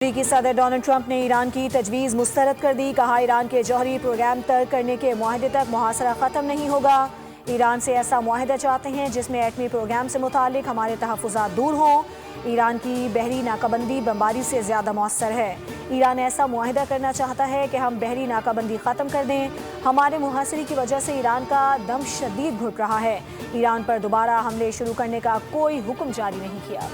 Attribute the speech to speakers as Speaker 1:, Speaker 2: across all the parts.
Speaker 1: अमेरिकी सदर Donald Trump ने ईरान की तजवीज़ मुस्तरद कर दी। कहा, ईरान के जौहरी प्रोग्राम तर्क करने के मुआहदे तक मुहासरा ख़त्म नहीं होगा। ईरान से ऐसा मुआहदा चाहते हैं जिसमें एटमी प्रोग्राम से मुतालिक हमारे तहफ़्फ़ुज़ात दूर हों। ईरान की बहरी नाकाबंदी बमबारी से ज़्यादा मौसर है। ईरान ऐसा मुआहदा करना चाहता है कि हम बहरी नाकाबंदी ख़त्म कर दें। हमारे मुहासरे की वजह से ईरान का दम शदीद घुट रहा है। ईरान पर दोबारा हमले शुरू करने का कोई हुक्म जारी नहीं किया।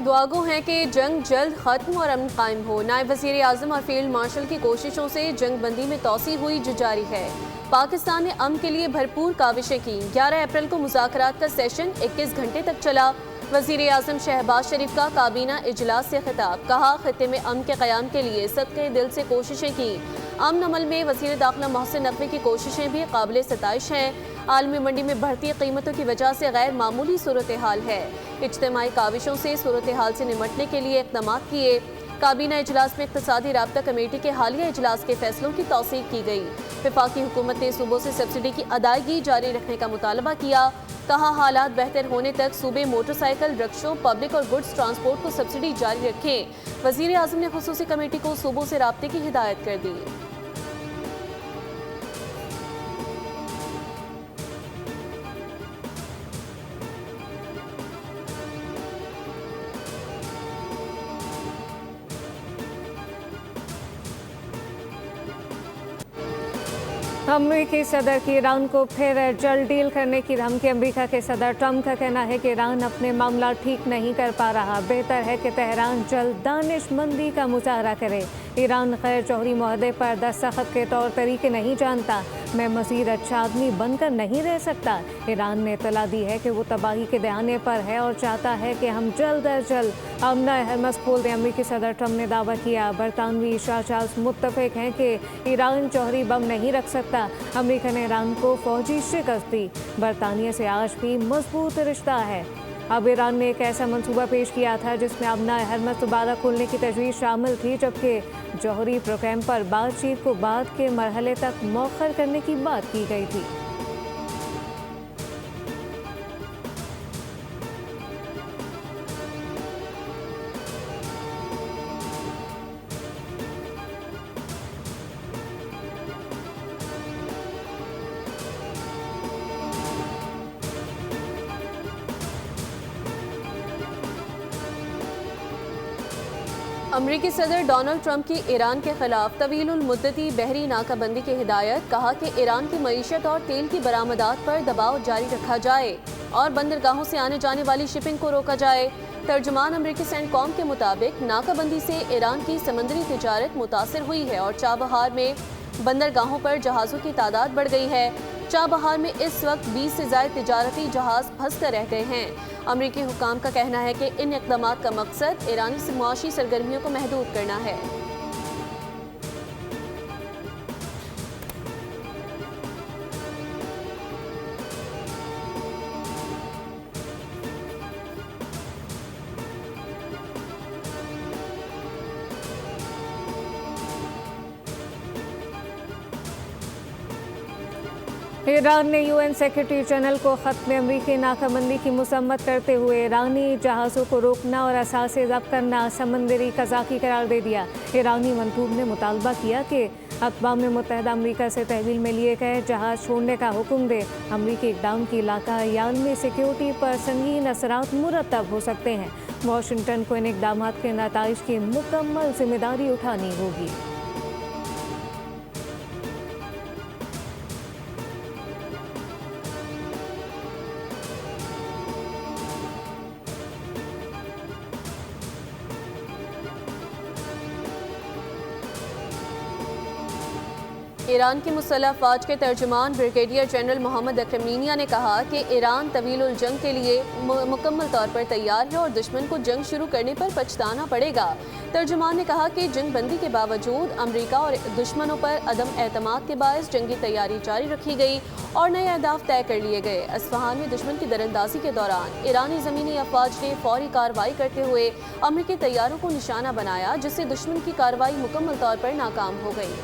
Speaker 2: दुआगो हैं कि जंग जल्द खत्म और अमन कायम हो। नायब वज़ीर आज़म और फील्ड मार्शल की कोशिशों से जंग बंदी में तोसी हुई जो जारी है। पाकिस्तान ने अमन के लिए भरपूर काविशें की। 11 अप्रैल को मुज़ाकरात का सेशन 21 घंटे तक चला। वज़ीर आज़म शहबाज शरीफ का काबीना इजलास से खिताब। कहा, खित्ते में अमन के क़याम के लिए सदक़े दिल से कोशिशें की। अमन अमल में वज़ीर दाखिला मोहसिन नकवी की कोशिशें भी काबिल सताइश हैं। आलमी मंडी में बढ़ती कीमतों की वजह से गैर मामूली सूरत हाल है। इज्तिमाई काविशों से सूरत हाल से निमटने के लिए इक़दाम किए। काबीना इजलास में इक़्तिसादी राब्ता कमेटी के हालिया इजलास के फैसलों की तौसीक़ की गई। वफाकी हुकूमत ने सूबों से सब्सिडी की अदायगी जारी रखने का मुतालबा किया। कहा, हालात बेहतर होने तक सूबे मोटरसाइकिल, रिक्शों, पब्लिक और गुड्स ट्रांसपोर्ट को सब्सिडी जारी रखें। वज़ीर आज़म ने खुसूसी कमेटी को सूबों से राब्ते की हिदायत कर दी।
Speaker 3: अमेरिकी सदर की ईरान को फिर जल्द डील करने की धमकी। अमेरिका के सदर ट्रंप का कहना है कि ईरान अपने मामला ठीक नहीं कर पा रहा। बेहतर है कि तेहरान जल्द दानिशमंदी का मुजाहरा करे। ईरान गैर जौहरी मुआहदे पर दस्तखत के तौर तरीके नहीं जानता। मैं मज़ीद अच्छा आदमी बनकर नहीं रह सकता। ईरान ने इतला दी है कि वो तबाही के दहाने पर है और चाहता है कि हम जल्द अज जल्द अमना हरमस खोल दें। अमेरिकी सदर ट्रंप ने दावा किया, बरतानवी शाह चार्ल्स मुत्तफिक हैं कि ईरान जौहरी बम नहीं रख सकता। अमेरिका ने ईरान को फौजी शिकस्त दी। बरतानिया से आज भी मजबूत रिश्ता है। अब ईरान ने एक ऐसा मंसूबा पेश किया था जिसमें अमना हरमस दोबारा खोलने की तजवीज़ शामिल थी, जबकि जौहरी प्रोग्राम पर बातचीत को बाद के मरहले तक मौखर करने की बात की गई थी।
Speaker 2: अमरीकी सदर डोनाल्ड ट्रंप की ईरान के खिलाफ तवीलुल मुद्दती बहरी नाकाबंदी की हिदायत। कहा कि ईरान की मईशत और तेल की बरामदात पर दबाव जारी रखा जाए और बंदरगाहों से आने जाने वाली शिपिंग को रोका जाए। तर्जुमान अमरीकी सेंटकॉम के मुताबिक नाकाबंदी से ईरान की समंदरी तिजारत मुतासर हुई है और चाबहार में बंदरगाहों पर जहाज़ों की तादाद बढ़ गई है। चाबहार में इस वक्त 20 से ज़ायद तिजारती जहाज़ फंस कर रह गए हैं। अमरीकी हुकाम का कहना है कि इन इक़दामात का मकसद ईरानी से मुआशी सरगर्मियों को महदूद करना है।
Speaker 3: ईरान ने यूएन सेक्रेटरी जनरल को ख़त में अमरीकी नाकाबंदी की मसम्मत करते हुए ईरानी जहाज़ों को रोकना और असासे ज़ब्त करना समंदरी कज़ाकी करार दे दिया। ईरानी मंदूब ने मुतालबा किया कि अक़वाम मुत्तहिदा अमरीका से तहवील में लिए गए जहाज़ छोड़ने का हुक्म दे। अमरीकी इक़दाम की इलाका आलमी सिक्योरिटी पर संगीन असरात मुरतब हो सकते हैं। वाशिंगटन को इन इक़दाम के नताइज की मुकम्मल जिम्मेदारी उठानी होगी।
Speaker 2: ईरान की मुसल्लह फ़ौज के तर्जुमान ब्रिगेडियर जनरल मोहम्मद अक्रमीनिया ने कहा कि ईरान तवीलुल जंग के लिए मुकम्मल तौर पर तैयार है और दुश्मन को जंग शुरू करने पर पछताना पड़ेगा। तर्जुमान ने कहा कि जंग बंदी के बावजूद अमरीका और दुश्मनों पर अदम एतमाद के बायस जंगी तैयारी जारी रखी गई और नए अहदाफ तय कर लिए गए। अस्फहान में दुश्मन की दरअंदाजी के दौरान ईरानी ज़मीनी अफवाज ने फौरी कार्रवाई करते हुए अमरीकी तैयारों को निशाना बनाया, जिससे दुश्मन की कार्रवाई मुकम्मल तौर पर नाकाम हो गई।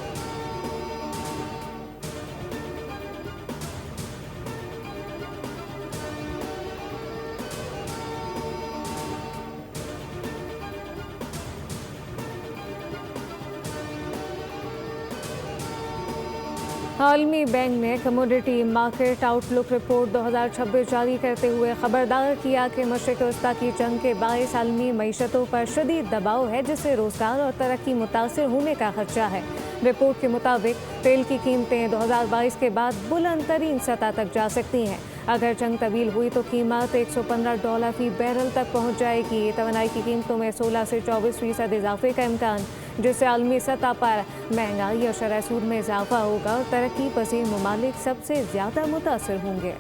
Speaker 3: आलमी बैंक ने कमोडिटी मार्केट आउटलुक रिपोर्ट 2026 जारी करते हुए खबरदार किया कि मशरिक़ वस्ता की जंग के बायस आलमी मईशतों पर शदीद दबाव है, जिससे रोजगार और तरक्की मुतासर होने का खदशा है। रिपोर्ट के मुताबिक तेल की कीमतें 2022 के बाद बुलंद तरीन सतह तक जा सकती हैं। अगर जंग तवील हुई तो कीमत $115 फी बैरल तक पहुँच जाएगी। तवानाई की कीमतों में 16 से 24% इजाफे का इम्कान, जिससे आलमी सतह पर महंगाई और शरह सूद में इजाफा होगा और तरक्की पसीर ममालिक सबसे ज़्यादा मुतासर होंगे।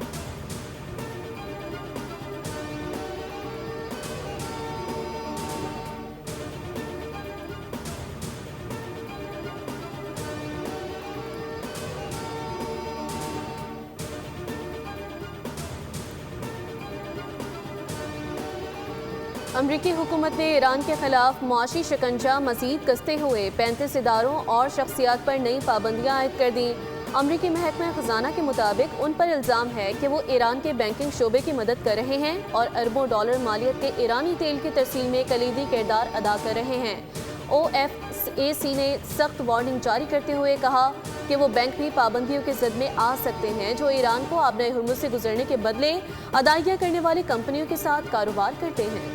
Speaker 2: अमरीकी हुकूमत ने ईरान के खिलाफ मुआशी शिकंजा मजीद कसते हुए 35 इदारों और शख्सियात पर नई पाबंदियां आयद कर दी। अमरीकी महकमा खजाना के मुताबिक उन पर इल्ज़ाम है कि वो ईरान के बैंकिंग शोबे की मदद कर रहे हैं और अरबों डॉलर मालियत के ईरानी तेल की तरसील में कलीदी किरदार अदा कर रहे हैं। OFAC ने सख्त वार्निंग जारी करते हुए कहा कि वो बैंक भी पाबंदियों के ज़द में आ सकते हैं जो ईरान को आबनाए हुर्मुज़ से गुजरने के बदले अदायगियाँ करने वाली कंपनियों के साथ कारोबार करते हैं।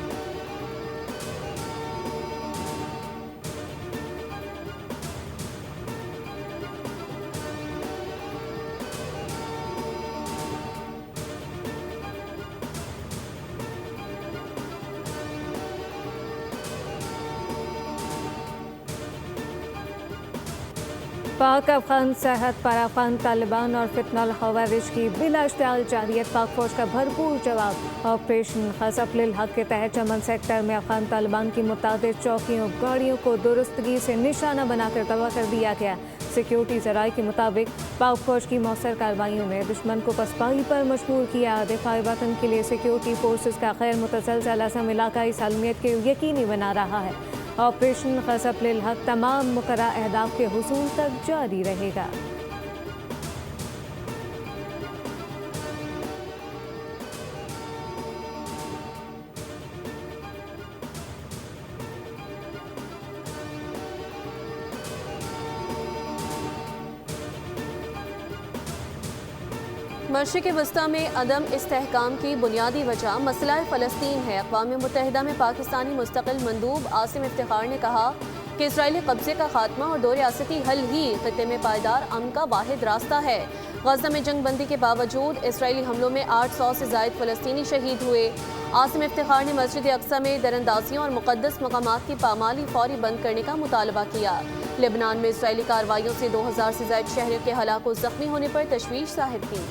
Speaker 3: पाक अफगान सरहद पर अफगान तालिबान और फितनल खवारिज की बिला इश्तियाल जारियत। पाक फौज का भरपूर जवाब। ऑपरेशन खसफ-लिल हक के तहत चमन सेक्टर में अफगान तालिबान की मुताबिक चौकियों गाड़ियों को दुरुस्तगी से निशाना बनाकर तबाह कर दिया गया। सिक्योरिटी ज़राए के मुताबिक पाक फौज की मौसर कार्रवाइयों ने दुश्मन को पसपाही पर मजबूर किया। दिफाई वतन के लिए सिक्योरिटी फोर्सेस का खैर मुतसलसल असम इलाका इस आलमियत के यकीनी बना रहा है। ऑपरेशन खसफ-लिल हक तमाम मुकर्रर अहदाफ के हुसूल तक जारी रहेगा।
Speaker 2: मशरिक़ वस्ता में अदम इस्तेहकाम की बुनियादी वजह मसला फ़लस्तीन है। अक़वाम मुत्तहिदा में पाकिस्तानी मुस्तक़िल मंदूब आसिम इफ्तिखार ने कहा कि इसराइली कब्ज़े का खात्मा और दो रियासती हल ही ख़ित्ते में पायदार अमन का वाहिद रास्ता है। गज़ा में जंग बंदी के बावजूद इसराइली हमलों में 800 से ज़ायद फ़लस्तीनी शहीद हुए। आसिम इफ्तिखार ने मस्जिद अक्सा में दरअंदाजियों और मुक़द्दस मकामात की पामाली फौरी बंद करने का मुतालबा किया। लेबनान में इसराइली कार्रवाइयों से 2000 से ज़ायद शहरियों के हलाक व ज़ख्मी होने पर तशवीश ज़ाहिर की।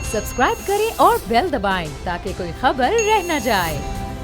Speaker 4: सब्सक्राइब करें और बेल दबाएं ताकि कोई खबर रह न जाए।